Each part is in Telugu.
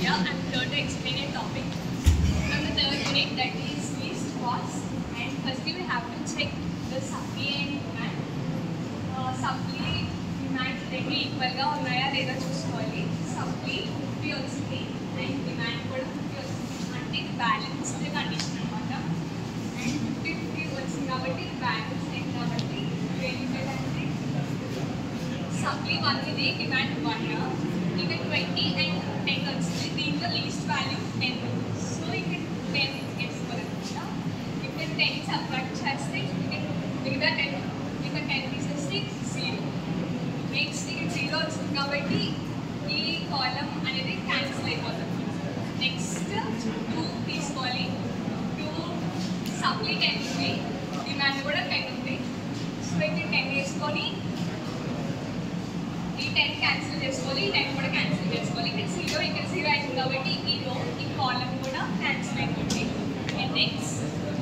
Divya. I'm here to explain a topic from the third unit, that is least cost. And firstly, we have to check the supply and demand. Supply demand రెండు ఈక్వల్గా ఉన్నాయా లేదా చూసుకోవాలి. సప్లై 50 వస్తుంది అండ్ డిమాండ్ కూడా 50 వస్తుంది, అంటే ఇది బ్యాలెన్స్డ్ కండిషన్ అనమాట. అండ్ 50-50 వచ్చింది కాబట్టి ఇది బ్యాలెన్స్ అయింది కాబట్టి ఏంటంటే సప్లై 1 ఇది, డిమాండ్ 1, ఇక 20 అండ్ 10 వచ్చింది. దీంట్లో లీస్ట్ వాల్యూ 10. సో ఇక్కడ 10 తీసుకోవాలన్నమాట. ఇక్కడ 10 సబ్ట్రాక్ట్ చేస్తే మిగతా 10, ఇక 10 తీసేస్తే 0. నెక్స్ట్ ఇక్కడ 0 వచ్చింది కాబట్టి ఈ కాలం అనేది క్యాన్సిల్ అయిపోతుంది. నెక్స్ట్ 2 తీసుకోవాలి. 2 సప్లై 10 ఉంది, డిమాండ్ కూడా 10 ఉంది. సో ఇక్కడ 10 వేసుకొని ఈ 10 క్యాన్సిల్ చేసుకోవాలి, ఈ 10 కూడా క్యాన్సిల్ చేసుకోవాలి. ఇక్కడ 0, ఇక్కడ 0 అయింది కాబట్టి ఈ కాలం కూడా క్యాన్సిల్ అయిపోతుంది. అండ్ నెక్స్ట్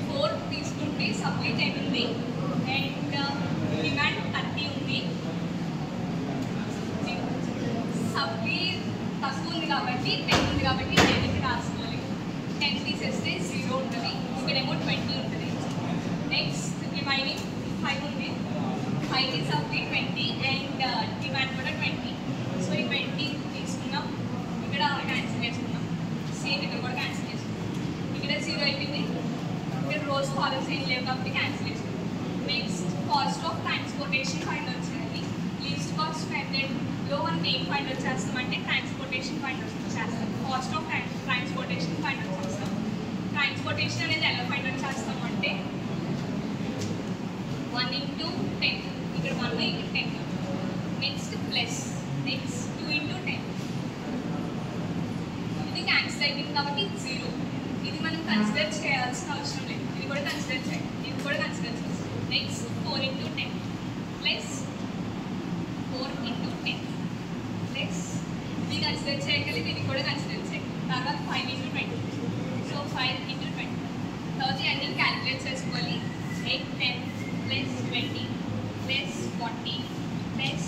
4 తీసుకుంటే సప్లై 10 ఉంది అండ్ డిమాండ్ 30 ఉంది. సప్లై తక్కువ ఉంది కాబట్టి 10 ఉంది కాబట్టి 10కి రాసుకోవాలి. 10 తీసేస్తే 0 ఉంటుంది, ఇక్కడేమో 20 ఉంటుంది. నెక్స్ట్ రిమైనింగ్ 5 ఉంది, 5కి సప్లై 20 అండ్ డిమాండ్ కూడా 20. సో ఈ 20 తీసుకున్నాం, ఇక్కడ క్యాన్సిల్ చేసుకున్నాం. సేమ్ ఇక్కడ కూడా క్యాన్సిల్ చేసుకున్నాం. ఇక్కడ 0 అయిపోయింది, ఇక్కడ రోజు కాలమ్స్ ఏం లేవు కాబట్టి క్యాన్సిల్ చేసుకున్నాం. Next cost of transportation find వచ్చేది. లీస్ట్ కాస్ట్ మెథడ్లో మనం ఏం ఫైండ్ వచ్చేస్తామంటే ట్రాన్స్పోర్టేషన్ ఫైండ్ వచ్చేస్తాం. కాస్ట్ ఆఫ్ ట్రాన్స్పోర్టేషన్ ఫైండ్ వచ్చేస్తాం. ట్రాన్స్పోర్టేషన్ అనేది ఎలా ఫైండ్ వచ్చేస్తాం అంటే 1 into 10, ఇక్కడ 1 ఇక్కడ 10. Next plus, next 2 into 10. ఇది క్యాన్సిల్ అయిపోయింది కాబట్టి 0. ఇది మనం కన్సిడర్ చేయాల్సిన అవసరం లేదు, ఇది కూడా కన్సిడర్ చేయాలి, ఇది కూడా కన్సిడర్ చేయాలి. Next 4 into 10 plus 4 into 10 plus ఇది కన్సిడర్ చేయగలి, ఇది కూడా కన్సిడర్ చేయాలి. తర్వాత 5 into 20. So 5 into 20. తర్వాత అన్ని క్యాలిక్యులేట్ చేసుకోవాలి. 8, 10 ప్లస్ 20 ప్లస్ 40 ప్లస్